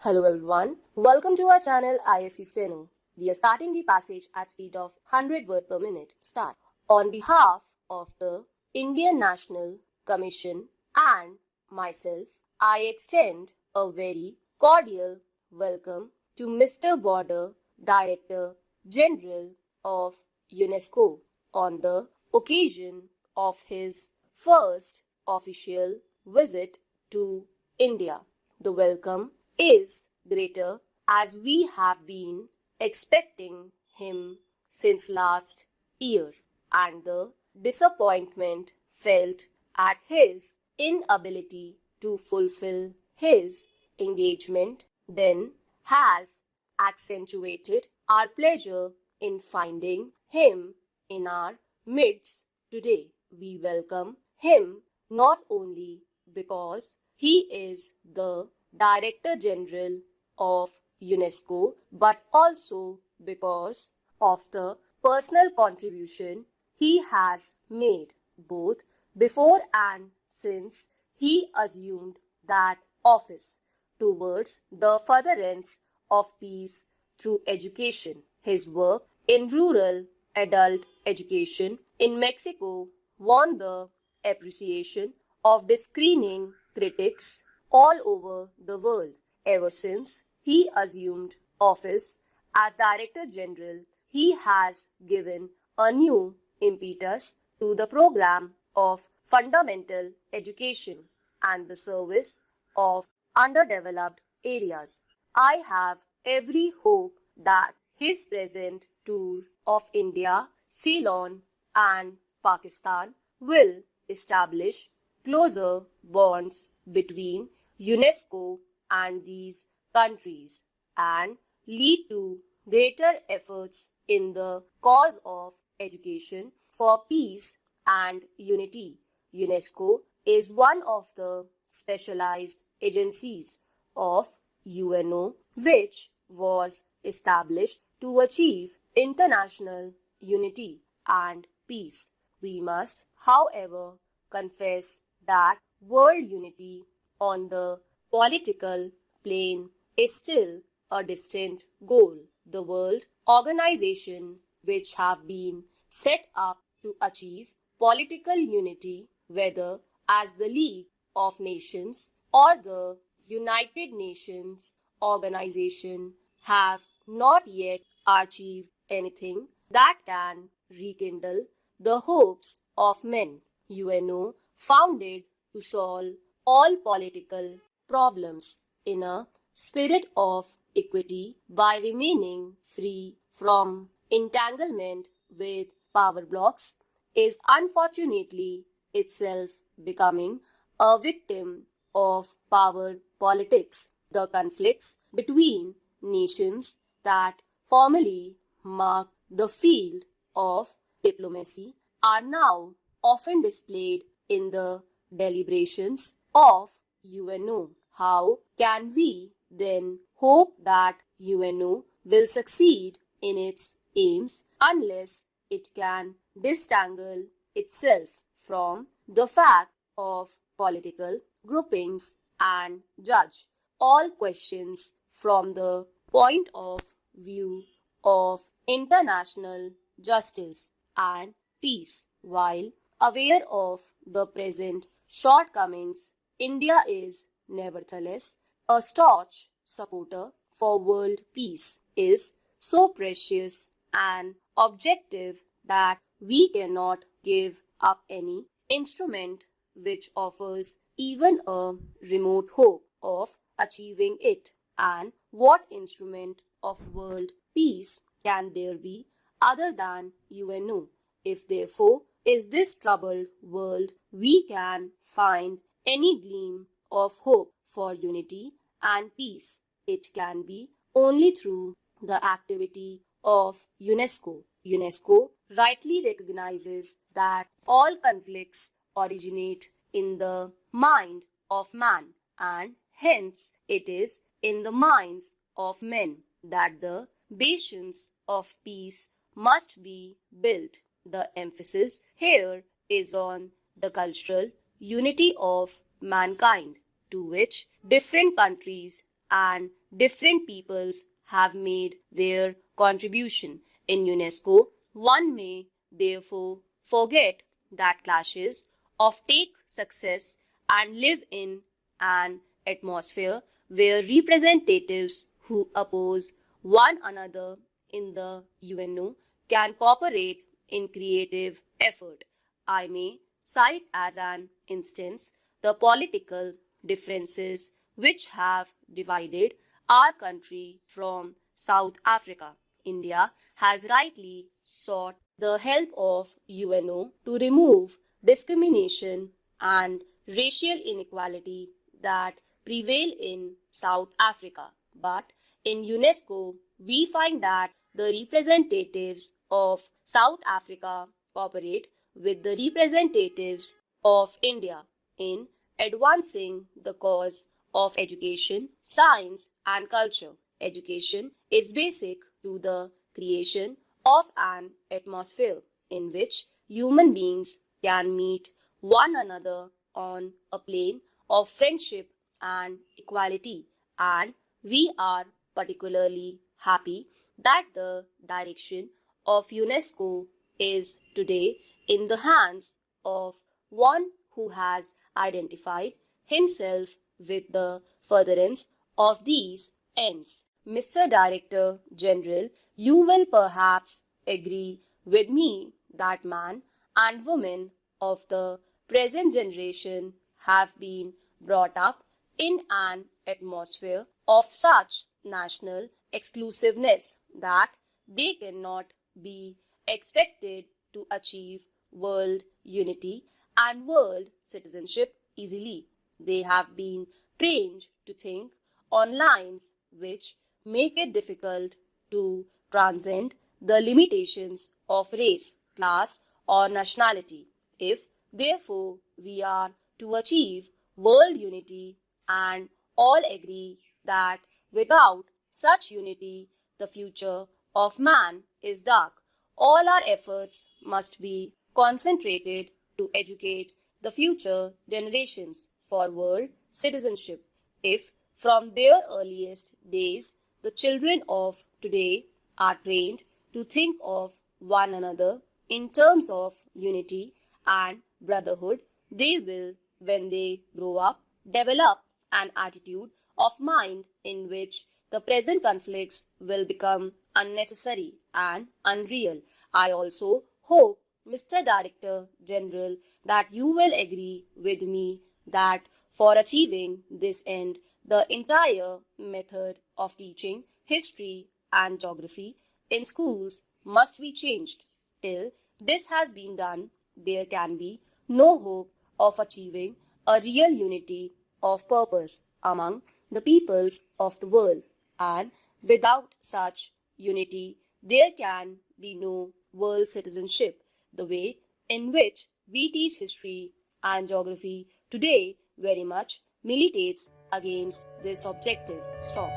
Hello everyone, welcome to our channel Isc Steno. We are starting the passage at speed of 100 words per minute. Start. On behalf of the Indian National Commission and myself, I extend a very cordial welcome to Mr. Border, Director General of UNESCO, on the occasion of his first official visit to India. The welcome is greater as we have been expecting him since last year, and the disappointment felt at his inability to fulfill his engagement then has accentuated our pleasure in finding him in our midst today. We welcome him not only because he is the Director General of UNESCO, but also because of the personal contribution he has made both before and since he assumed that office towards the furtherance of peace through education. His work in rural adult education in Mexico won the appreciation of discerning critics all over the world. Ever since he assumed office as Director General, he has given a new impetus to the program of fundamental education and the service of underdeveloped areas. I have every hope that his present tour of India, Ceylon and Pakistan will establish closer bonds between UNESCO and these countries and lead to greater efforts in the cause of education for peace and unity. UNESCO is one of the specialized agencies of UNO which was established to achieve international unity and peace. We must, however, confess that world unity on the political plane is still a distant goal. The world organization which have been set up to achieve political unity, whether as the League of Nations or the United Nations organization, have not yet achieved anything that can rekindle the hopes of men. UNO founded to solve all political problems in a spirit of equity by remaining free from entanglement with power blocks, is unfortunately itself becoming a victim of power politics. The conflicts between nations that formerly marked the field of diplomacy are now often displayed in the deliberations of UNO. How can we then hope that UNO will succeed in its aims unless it can disentangle itself from the fact of political groupings and judge all questions from the point of view of international justice and peace? While aware of the present shortcomings, India is nevertheless a staunch supporter for world peace, is so precious and objective that we cannot give up any instrument which offers even a remote hope of achieving it. And what instrument of world peace can there be other than UNO? If therefore is this troubled world we can find any gleam of hope for unity and peace, it can be only through the activity of UNESCO. UNESCO rightly recognizes that all conflicts originate in the mind of man, and hence it is in the minds of men that the basis of peace must be built. The emphasis here is on the cultural unity of mankind, to which different countries and different peoples have made their contribution. In UNESCO, one may therefore forget that clashes of take success and live in an atmosphere where representatives who oppose one another in the UNO can cooperate in creative effort. I may cite as an instance the political differences which have divided our country from South Africa. India has rightly sought the help of UNO to remove discrimination and racial inequality that prevail in South Africa. But in UNESCO, we find that the representatives of South Africa cooperate with the representatives of India in advancing the cause of education, science, and culture. Education is basic to the creation of an atmosphere in which human beings can meet one another on a plane of friendship and equality, and we are particularly happy that the direction of UNESCO is today in the hands of one who has identified himself with the furtherance of these ends. Mr. Director General, you will perhaps agree with me that man and woman of the present generation have been brought up in an atmosphere of such national exclusiveness that they cannot be expected to achieve world unity and world citizenship easily. They have been trained to think on lines which make it difficult to transcend the limitations of race, class, or nationality. If, therefore, we are to achieve world unity, and all agree that without such unity, the future of man is dark, all our efforts must be concentrated to educate the future generations for world citizenship. If from their earliest days the children of today are trained to think of one another in terms of unity and brotherhood, they will, when they grow up, develop an attitude of mind in which the present conflicts will become unnecessary and unreal. I also hope, Mr. Director General, that you will agree with me that for achieving this end, the entire method of teaching history and geography in schools must be changed. Till this has been done, there can be no hope of achieving a real unity of purpose among the peoples of the world. And without such unity, there can be no world citizenship. The way in which we teach history and geography today very much militates against this objective. Stop.